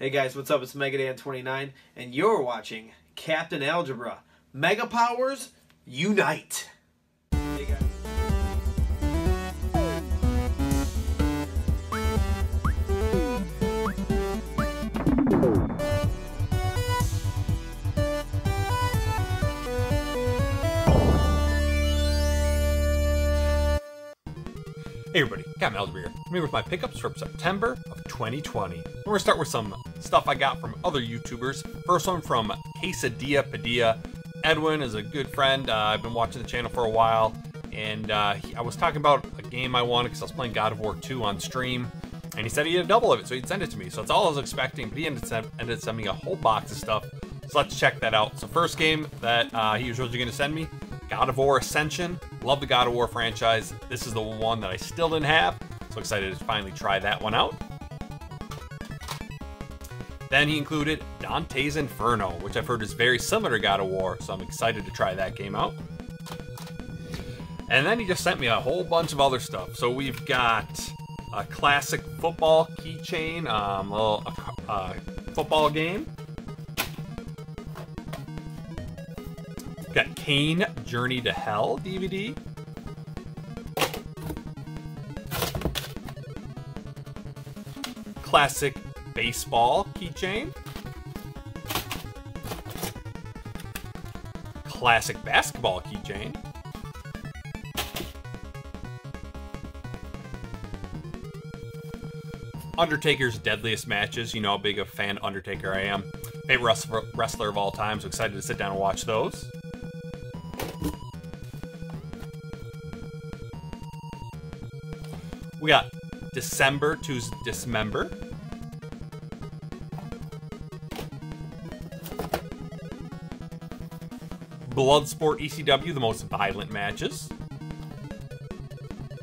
Hey guys, what's up? It's Megadan29, and you're watching Captain Algebra. Mega Powers Unite! Hey guys. Hey everybody, Captain Algebra here. I'm here with my pickups from September of 2020. We're going to start with some stuff I got from other YouTubers. First one from Quesadilla, Padilla. Edwin is a good friend. I've been watching the channel for a while, and I was talking about a game I wanted because I was playing God of War 2 on stream, and he said he had a double of it, so he'd send it to me. So that's all I was expecting, but he ended up sending me a whole box of stuff. So let's check that out. So first game that he was originally going to send me, God of War Ascension. Love the God of War franchise. This is the one that I still didn't have, so excited to finally try that one out. Then he included Dante's Inferno, which I've heard is very similar to God of War, so I'm excited to try that game out. And then he just sent me a whole bunch of other stuff. So we've got a classic football keychain, little football game. Got Kane Journey to Hell DVD. Classic baseball keychain. Classic basketball keychain. Undertaker's Deadliest Matches. You know how big a fan Undertaker I am. Favorite wrestler of all time, so excited to sit down and watch those. We got December to Dismember. Bloodsport ECW, the most violent matches.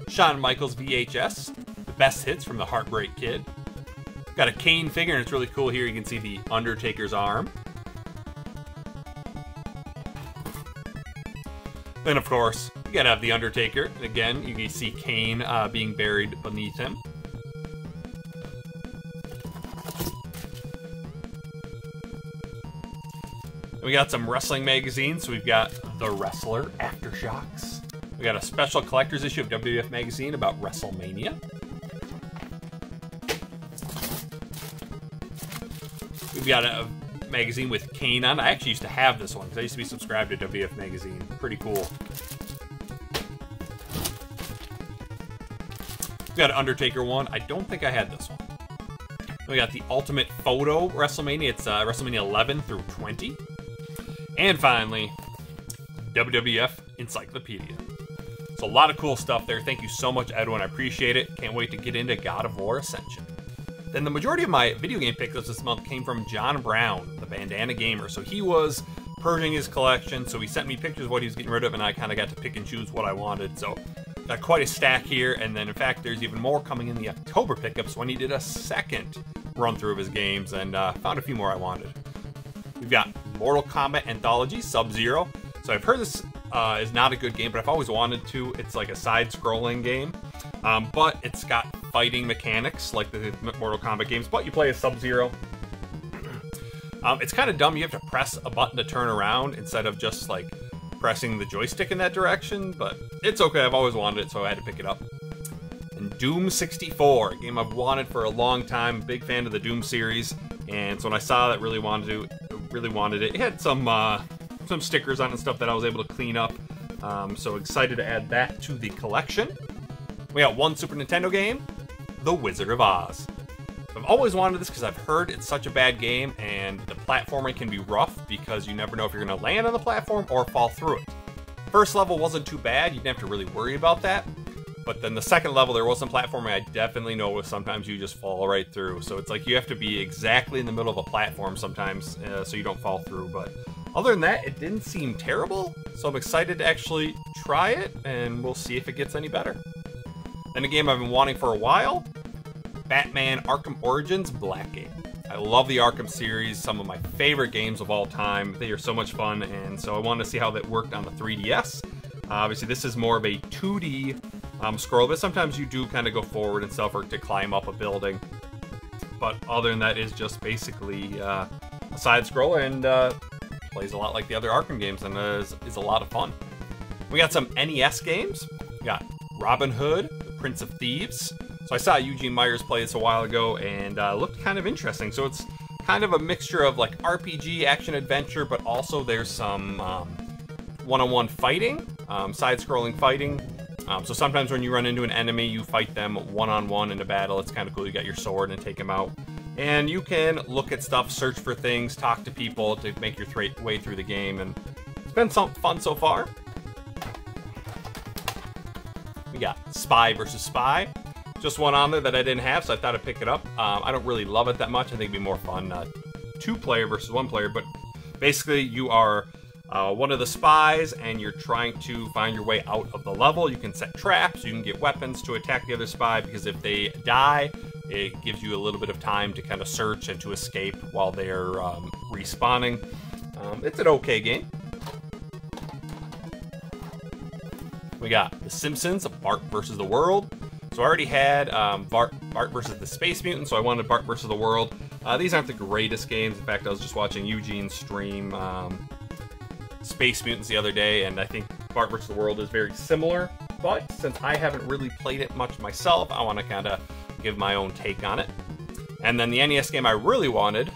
Shawn Michaels VHS, the best hits from the Heartbreak Kid. Got a Kane figure, and it's really cool here. You can see the Undertaker's arm. Then, of course, you gotta have the Undertaker. And again, you can see Kane being buried beneath him. And we got some wrestling magazines. So we've got The Wrestler, Aftershocks. We got a special collector's issue of WWF magazine about WrestleMania. We've got a magazine with Kane on. I actually used to have this one because I used to be subscribed to WWF magazine. Pretty cool. We got an Undertaker one. I don't think I had this one. We got the Ultimate Photo WrestleMania. It's WrestleMania 11 through 20. And finally, WWF Encyclopedia. So a lot of cool stuff there. Thank you so much, Edwin. I appreciate it. Can't wait to get into God of War Ascension. Then the majority of my video game pickups this month came from John Brown, the Bandana Gamer. So he was purging his collection, so he sent me pictures of what he was getting rid of, and I kind of got to pick and choose what I wanted. So got quite a stack here, and then in fact there's even more coming in the October pickups when he did a second run through of his games, and found a few more I wanted. We've got Mortal Kombat Anthology, Sub-Zero. So I've heard this is not a good game, but I've always wanted to. It's like a side-scrolling game, but it's got fighting mechanics like the Mortal Kombat games, but you play as Sub-Zero. It's kind of dumb. You have to press a button to turn around instead of just like pressing the joystick in that direction, but it's okay. I've always wanted it, so I had to pick it up. And Doom 64, a game I've wanted for a long time. Big fan of the Doom series, and so when I saw that, really wanted it. It had some stickers on it and stuff that I was able to clean up. So excited to add that to the collection. We got one Super Nintendo game, The Wizard of Oz. So I've always wanted this because I've heard it's such a bad game, and the platforming can be rough because you never know if you're going to land on the platform or fall through it. First level wasn't too bad. You didn't have to really worry about that. But then the second level, there was some platforming I definitely noticed. Sometimes you just fall right through. So it's like you have to be exactly in the middle of a platform sometimes so you don't fall through. But other than that, it didn't seem terrible. So I'm excited to actually try it, and we'll see if it gets any better. Then a game I've been wanting for a while, Batman Arkham Origins Blackgate. I love the Arkham series, some of my favorite games of all time. They are so much fun, and so I wanted to see how that worked on the 3DS. Obviously, this is more of a 2D scroll, but sometimes you do kind of go forward and stuff or to climb up a building. but other than that, is just basically a side scroller and plays a lot like the other Arkham games and is a lot of fun. We got some NES games. We got Robin Hood, the Prince of Thieves. So I saw Eugene Myers play this a while ago and looked kind of interesting. So it's kind of a mixture of like RPG, action adventure, but also there's some one-on-one fighting, side-scrolling fighting. So sometimes when you run into an enemy, you fight them one-on-one in a battle. It's kind of cool. You got your sword and take them out. And you can look at stuff, search for things, talk to people to make your way through the game. And it's been some fun so far. We got Spy vs. Spy. Just one on there that I didn't have, so I thought I'd pick it up. I don't really love it that much. I think it'd be more fun 2-player versus 1-player. But basically, you are one of the spies, and you're trying to find your way out of the level. You can set traps, you can get weapons to attack the other spy, because if they die, it gives you a little bit of time to kind of search and to escape while they're respawning. It's an okay game. We got The Simpsons, Bart vs. the World. So I already had Bart vs. the Space Mutant, so I wanted Bart vs. the World. These aren't the greatest games. In fact, I was just watching Eugene stream Space Mutants the other day, and I think Bart vs. the World is very similar. But since I haven't really played it much myself, I want to kind of give my own take on it. And then the NES game I really wanted,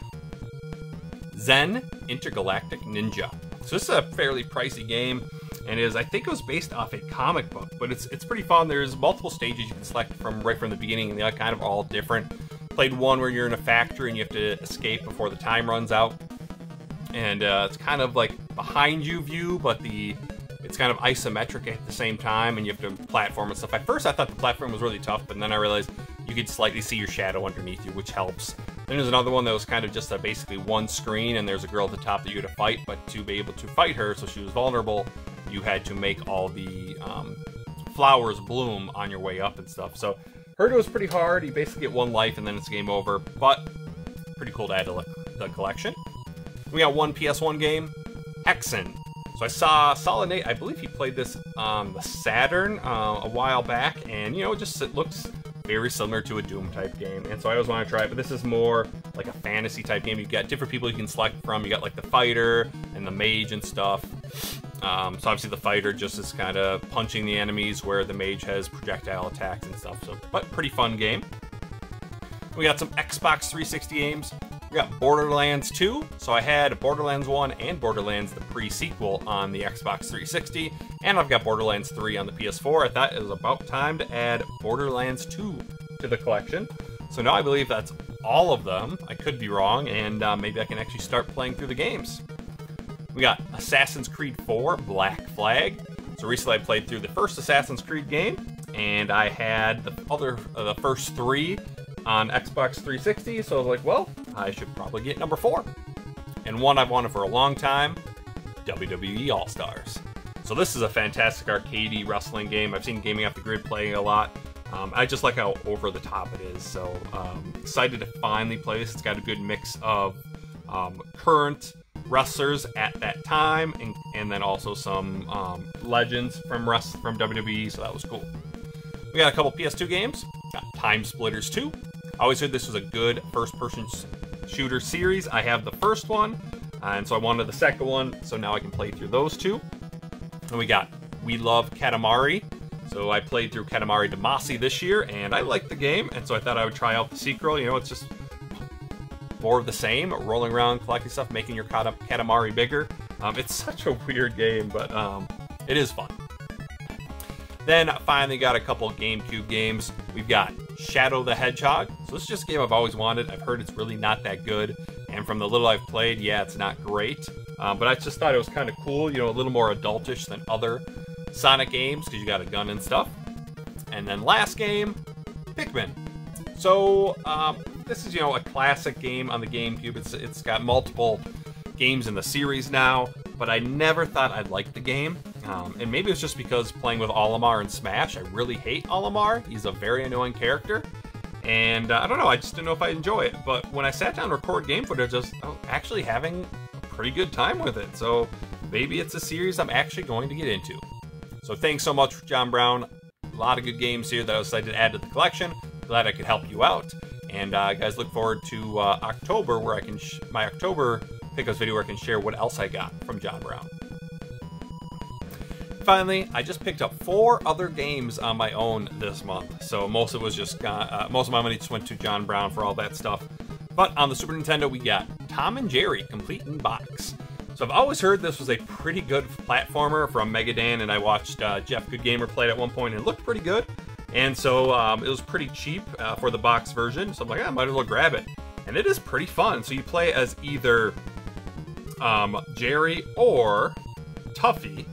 Zen Intergalactic Ninja. So this is a fairly pricey game, and I think it was based off a comic book, but it's pretty fun. There's multiple stages you can select from right from the beginning, and they're kind of all different. Played one where you're in a factory and you have to escape before the time runs out, and it's kind of like behind you view, but it's kind of isometric at the same time, and you have to platform and stuff. At first I thought the platform was really tough, but then I realized you could slightly see your shadow underneath you, which helps. Then there's another one that was kind of just basically one screen, and there's a girl at the top that you had to fight, but to be able to fight her, so she was vulnerable, you had to make all the flowers bloom on your way up and stuff. So heard it was pretty hard. You basically get one life and then it's game over, but pretty cool to add to the collection. We got one PS1 game, Hexen. So I saw Solid Nate, I believe he played this on the Saturn a while back, and you know, it looks very similar to a Doom type game, and so I always want to try it, but this is more like a fantasy type game. You got different people you can select from. You got like the fighter and the mage and stuff. So obviously the fighter just is kind of punching the enemies, where the mage has projectile attacks and stuff. So, but pretty fun game. We got some Xbox 360 games. We got Borderlands 2. So I had Borderlands 1 and Borderlands the pre-sequel on the Xbox 360, and I've got Borderlands 3 on the PS4. I thought it was about time to add Borderlands 2 to the collection. So now I believe that's all of them. I could be wrong, and maybe I can actually start playing through the games. We got Assassin's Creed 4 Black Flag. So recently I played through the first Assassin's Creed game, and I had the first 3 on Xbox 360, so I was like, well, I should probably get number 4. And one I've wanted for a long time, WWE All-Stars. So this is a fantastic arcadey wrestling game. I've seen Gaming Off the Grid playing a lot. I just like how over the top it is, so excited to finally play this. It's got a good mix of current wrestlers at that time, and then also some legends from WWE, so that was cool. We got a couple PS2 games. Got Time Splitters 2. I always heard this was a good first-person shooter series. I have the first one, and so I wanted the second one, so now I can play through those two. And we got We Love Katamari. So I played through Katamari Damacy this year, and I liked the game, and so I thought I would try out the sequel. You know, it's just more of the same, rolling around, collecting stuff, making your Katamari bigger. It's such a weird game, but it is fun. Then finally got a couple GameCube games. We've got Shadow the Hedgehog. So this is just a game I've always wanted. I've heard it's really not that good, and from the little I've played, yeah, it's not great. But I just thought it was kind of cool, you know, a little more adultish than other Sonic games, because you got a gun and stuff. And then last game, Pikmin. So this is, you know, a classic game on the GameCube. It's got multiple games in the series now, but I never thought I'd like the game. And maybe it's just because playing with Olimar in Smash, I really hate Olimar. He's a very annoying character. And I don't know, I just didn't know if I'd enjoy it. But when I sat down to record game footage, I was actually having a pretty good time with it. So maybe it's a series I'm actually going to get into. So thanks so much, John Brown. A lot of good games here that I was excited to add to the collection. Glad I could help you out. And guys, look forward to October, where I can my October pickups video where I can share what else I got from John Brown. Finally, I just picked up 4 other games on my own this month, so most of it was just most of my money just went to John Brown for all that stuff. But on the Super Nintendo, we got Tom and Jerry Complete in Box. So I've always heard this was a pretty good platformer from Megadan, and I watched Jeff Good Gamer play it at one point, and it looked pretty good. And so it was pretty cheap for the box version, so I'm like, I might as well grab it. And it is pretty fun. So you play as either Jerry or Tuffy,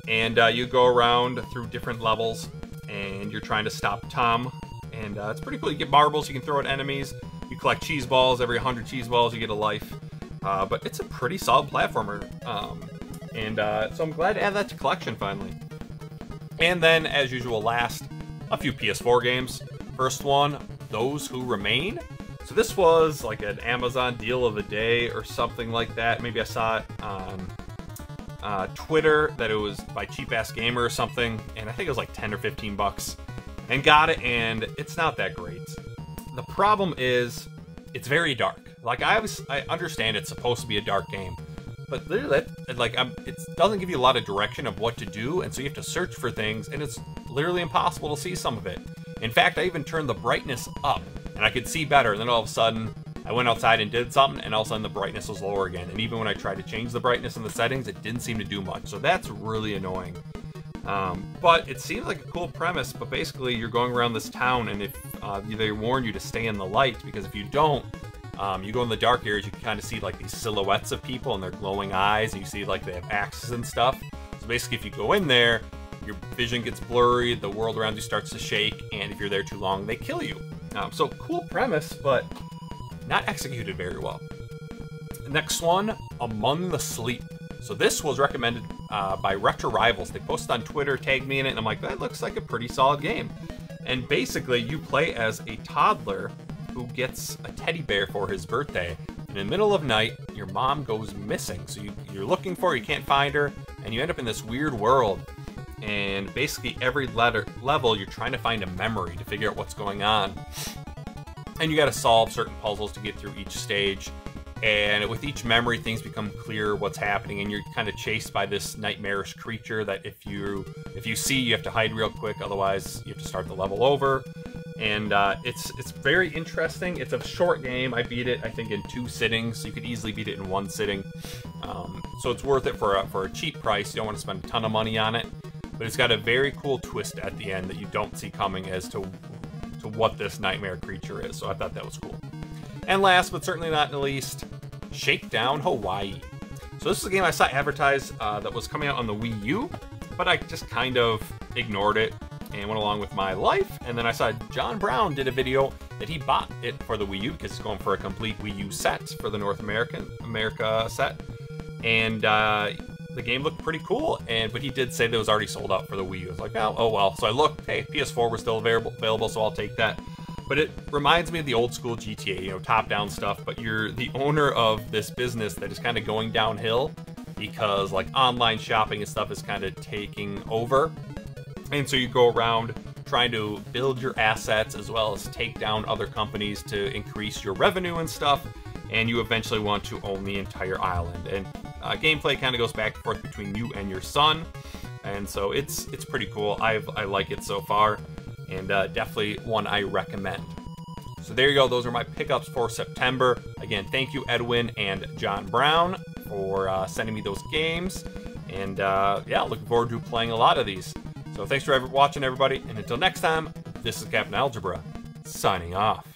and you go around through different levels, and you're trying to stop Tom. And it's pretty cool. You get marbles you can throw at enemies. You collect cheese balls. Every 100 cheese balls, you get a life. But it's a pretty solid platformer. So I'm glad to add that to collection finally. And then, as usual, last, a few PS4 games. First one, Those Who Remain. So this was like an Amazon deal of the day or something like that. Maybe I saw it on Twitter that it was by Cheap Ass Gamer or something, and I think it was like 10 or 15 bucks. And got it, and it's not that great. The problem is, it's very dark. Like I understand it's supposed to be a dark game, but literally, it doesn't give you a lot of direction of what to do, and so you have to search for things, and it's literally impossible to see some of it. In fact, I even turned the brightness up, and I could see better, and then all of a sudden, I went outside and did something, and all of a sudden the brightness was lower again. And even when I tried to change the brightness in the settings, it didn't seem to do much, so that's really annoying. But it seems like a cool premise, but basically you're going around this town, and if they warn you to stay in the light, because if you don't, you go in the dark areas, you can kind of see like these silhouettes of people and their glowing eyes, and you see like they have axes and stuff. So basically if you go in there, your vision gets blurry, the world around you starts to shake, and if you're there too long, they kill you. So cool premise, but not executed very well. The next one, Among the Sleep. So this was recommended by Retro Rivals. They posted on Twitter, tagged me in it, and I'm like, that looks like a pretty solid game. And basically, you play as a toddler who gets a teddy bear for his birthday. And in the middle of night, your mom goes missing. So you're looking for her, you can't find her, and you end up in this weird world. And basically, every level, you're trying to find a memory to figure out what's going on. And you got to solve certain puzzles to get through each stage. And with each memory, things become clear what's happening, and you're kind of chased by this nightmarish creature that if you see, you have to hide real quick, otherwise you have to start the level over. And it's very interesting. It's a short game. I beat it, I think, in 2 sittings. You could easily beat it in 1 sitting. So it's worth it for a cheap price. You don't want to spend a ton of money on it, but it's got a very cool twist at the end that you don't see coming as to what this nightmare creature is. So I thought that was cool. And last, but certainly not least, Shakedown Hawaii. So this is a game I saw advertised that was coming out on the Wii U, but I just kind of ignored it and went along with my life. And then I saw John Brown did a video that he bought it for the Wii U because he's going for a complete Wii U set for the North America set. And the game looked pretty cool, but he did say that it was already sold out for the Wii U. I was like, oh well. So I looked, hey, PS4 was still available, so I'll take that. But it reminds me of the old school GTA, top-down stuff, but you're the owner of this business that is kind of going downhill because like online shopping and stuff is kind of taking over. And so you go around trying to build your assets as well as take down other companies to increase your revenue and stuff. And you eventually want to own the entire island. And gameplay kind of goes back and forth between you and your son. And so it's pretty cool. I like it so far. And definitely one I recommend. So there you go. Those are my pickups for September. Again, thank you, Edwin and John Brown, for sending me those games. And yeah, looking forward to playing a lot of these. So thanks for watching, everybody. And until next time, this is Captain Algebra, signing off.